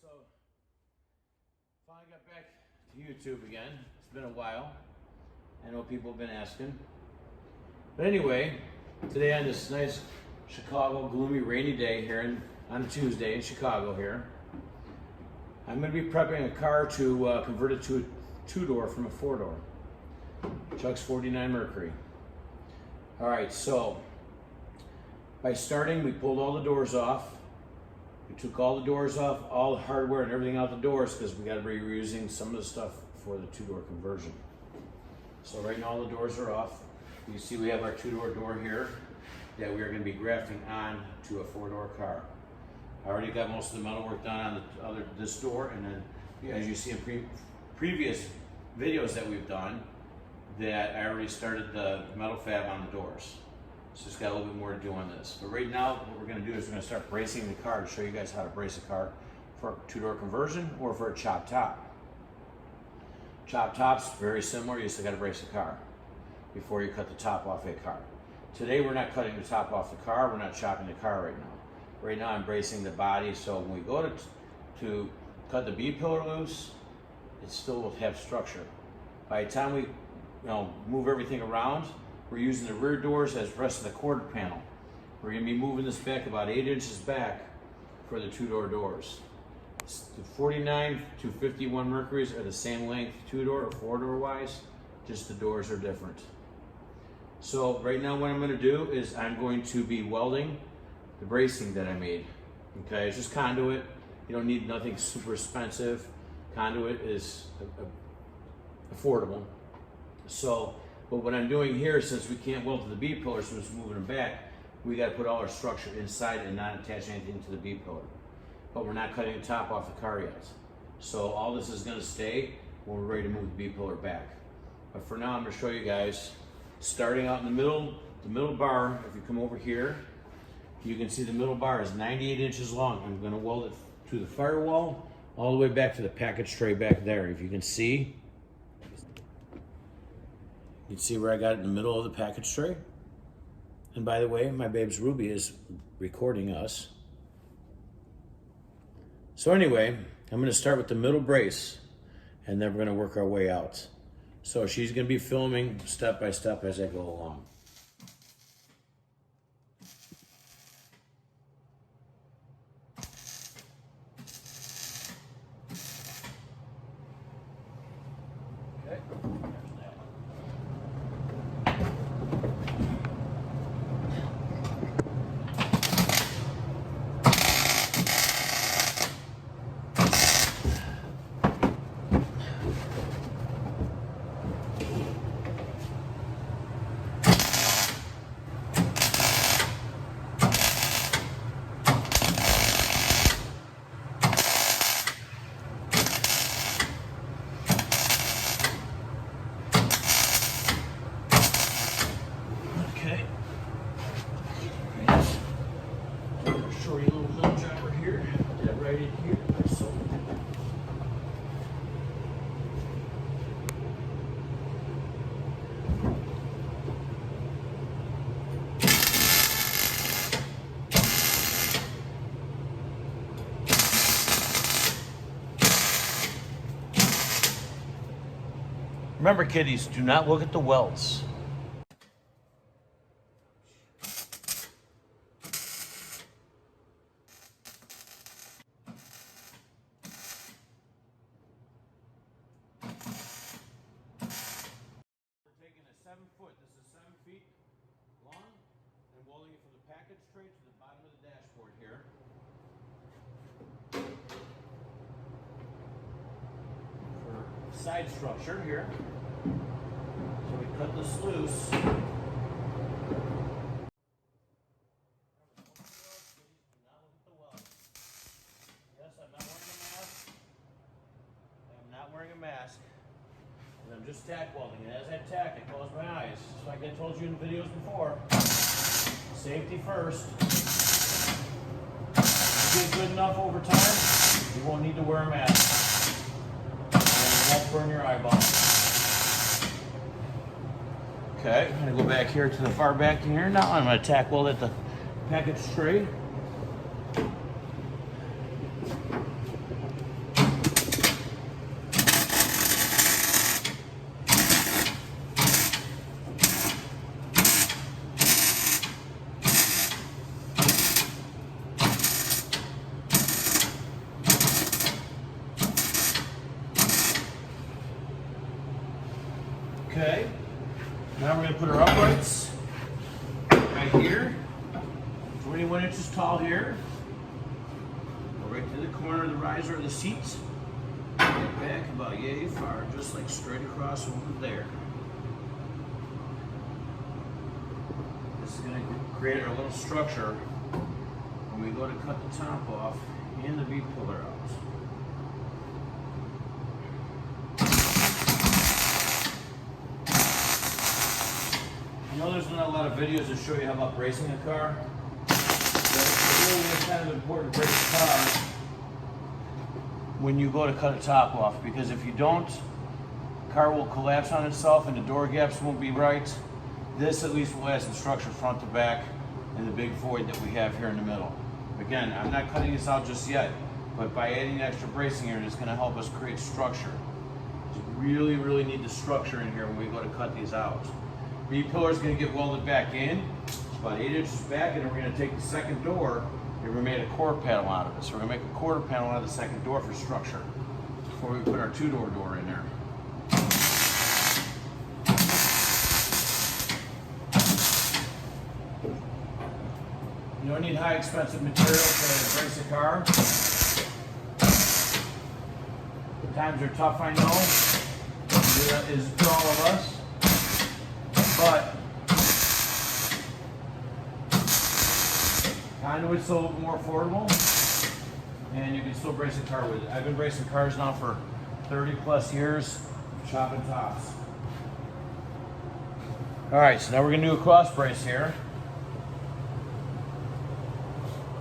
So finally got back to YouTube again. It's been a while. I know people have been asking. But anyway, today on this nice Chicago gloomy rainy day here on a Tuesday in Chicago here, I'm going to be prepping a car to convert it to a 2-door from a 4-door. Chuck's 49 Mercury. Alright, so by starting, we pulled all the doors off. We took all the doors off, all the hardware and everything out the doors because we got to be reusing some of the stuff for the 2-door conversion. So right now all the doors are off. You see we have our 2-door door here that we are going to be grafting on to a 4-door car. I already got most of the metal work done on this door, and then as you see in previous videos that we've done, that I already started the metal fab on the doors. So just got a little bit more to do on this. But right now, what we're going to do is we're going to start bracing the car to show you guys how to brace a car for a 2-door conversion or for a chop top. Chop top's very similar. You still got to brace the car before you cut the top off a car. Today, we're not cutting the top off the car. We're not chopping the car right now. Right now, I'm bracing the body, so when we go to cut the B-pillar loose, it still will have structure. By the time we move everything around, we're using the rear doors as the rest of the quarter panel. We're going to be moving this back about 8 inches back for the 2-door doors. The 49 to 51 Mercuries are the same length 2-door or 4-door wise, just the doors are different. So right now what I'm going to do is I'm going to be welding the bracing that I made. Okay, it's just conduit. You don't need nothing super expensive. Conduit is affordable. So, but what I'm doing here, since we can't weld to the B-pillar, so it's moving them back, we got to put all our structure inside and not attach anything to the B-pillar. But we're not cutting the top off the car yet. So all this is going to stay when we're ready to move the B-pillar back. But for now, I'm going to show you guys, starting out in the middle bar. If you come over here, you can see the middle bar is 98 inches long. I'm going to weld it to the firewall all the way back to the package tray back there. If you can see, you can see where I got it in the middle of the package tray. And by the way, my babes Ruby is recording us. So anyway, I'm going to start with the middle brace, and then we're going to work our way out. So she's going to be filming step by step as I go along. Remember, kiddies, do not look at the welds. We're taking a 7-foot, this is 7 feet long, and welding it from the package tray to the bottom of the dashboard here. For side structure here. So we cut this loose. Yes, I'm not wearing a mask. I'm not wearing a mask. And I'm just tack welding. And as I tack, I close my eyes. Just like I told you in the videos before. Safety first. If you get good enough over time, you won't need to wear a mask. And it won't burn your eyeballs. Okay, I'm going to go back here to the far back here. Now I'm going to tack weld at the package tray. Now we're going to put our uprights right here, 21 inches tall here. Go right to the corner of the riser of the seats. Get back about yay far, just like straight across over there. This is going to create our little structure when we go to cut the top off and the B-pillar out. I know there's not a lot of videos that show you how about bracing a car, but it's really kind of important to brace a car when you go to cut a top off, because if you don't, the car will collapse on itself and the door gaps won't be right. This at least will add some structure front to back and the big void that we have here in the middle. Again, I'm not cutting this out just yet, but by adding extra bracing here, it's going to help us create structure. We really need the structure in here when we go to cut these out. B-pillar is going to get welded back in, about 8 inches back, and then we're going to take the second door and we made a quarter panel out of it. So we're going to make a quarter panel out of the second door for structure before we put our two-door door in there. You don't need high expensive material to brace a car. Times are tough, I know. That is for all of us. But conduit's a little more affordable, and you can still brace a car with it. I've been bracing cars now for 30 plus years, chopping tops. All right, so now we're gonna do a cross brace here,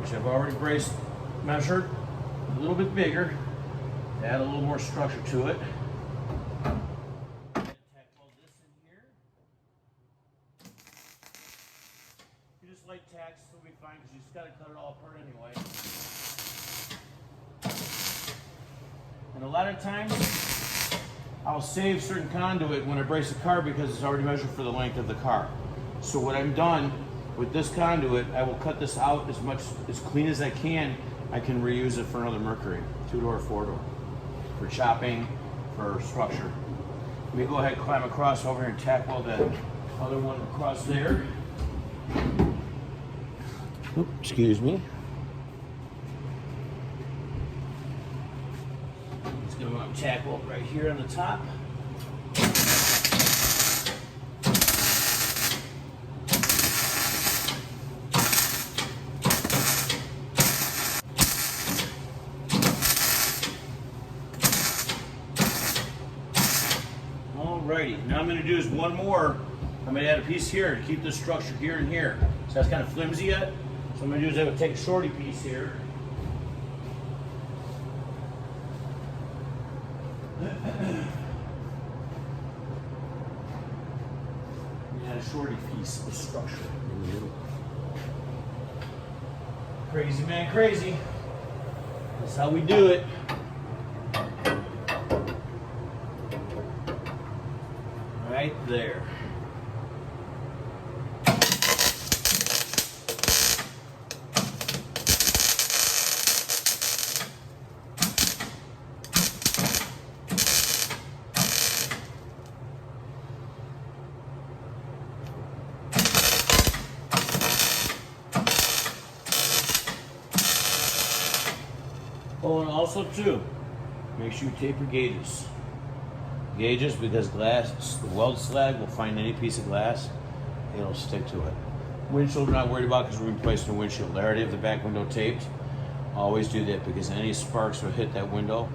which I've already braced, measured, a little bit bigger, to add a little more structure to it. Light tacks will be fine because you just got to cut it all apart anyway. And a lot of times, I'll save certain conduit when I brace a car because it's already measured for the length of the car. So what I've done with this conduit, I will cut this out as clean as I can. I can reuse it for another Mercury, 2-door, 4-door, for chopping, for structure. Let me go ahead and climb across over here and tack weld that other one across there. Oops, excuse me. It's going to want to tack weld right here on the top. Alrighty, now I'm going to do is one more. I'm going to add a piece here to keep this structure here and here. So that's kind of flimsy yet. So I'm going to do is I'm going to take a shorty piece here. And add a shorty piece of structure in the middle. Crazy man, crazy. That's how we do it. Right there. Oh, and also too, make sure you tape your gauges. Gauges, because glass, the weld slag will find any piece of glass, it'll stick to it. Windshield, we're not worried about because we're replacing the windshield. I already have the back window taped. Always do that because any sparks will hit that window.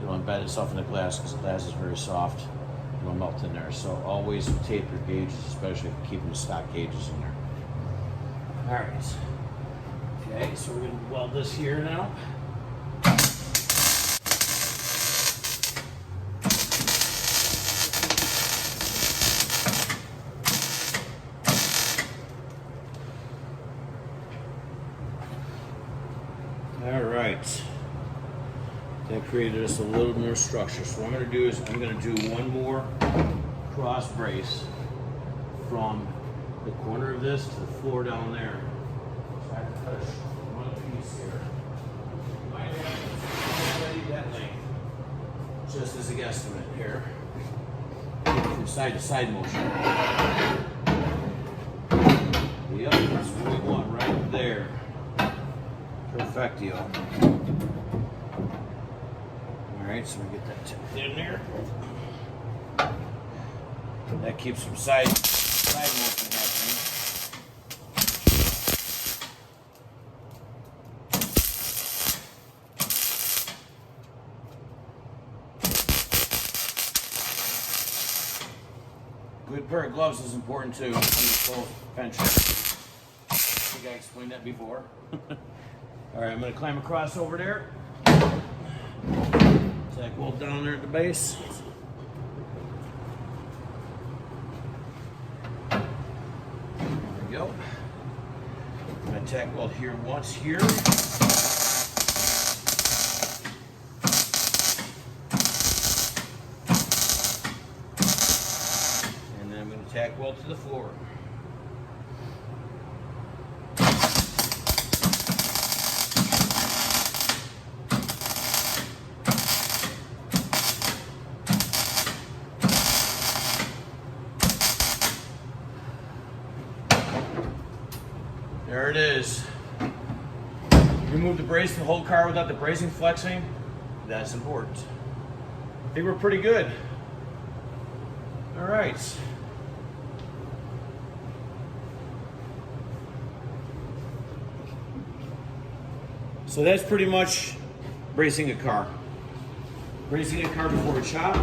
It'll embed itself in the glass because the glass is very soft. It'll melt in there. So always tape your gauges, especially if you're keeping the stock gauges in there. All right. Okay, so we're going to weld this here now. All right, that created us a little more structure. So what I'm going to do is I'm going to do one more cross brace from the corner of this to the floor down there. So I have to cut one piece here. You might have to that length, just as a guesstimate here. from side to side motion. Yep, that's what we want right there. Perfectio. Alright, so we get that tipped in there. That keeps some side motion happening. Good pair of gloves is important too. Fence. I think I explained that before. Alright, I'm going to climb across over there. Tack weld down there at the base. There we go. I'm going to tack weld here once here. And then I'm going to tack weld to the floor. There it is. Remove the brace from the whole car without the bracing flexing. That's important. I think we're pretty good. All right. So that's pretty much bracing a car. Bracing a car before a chop.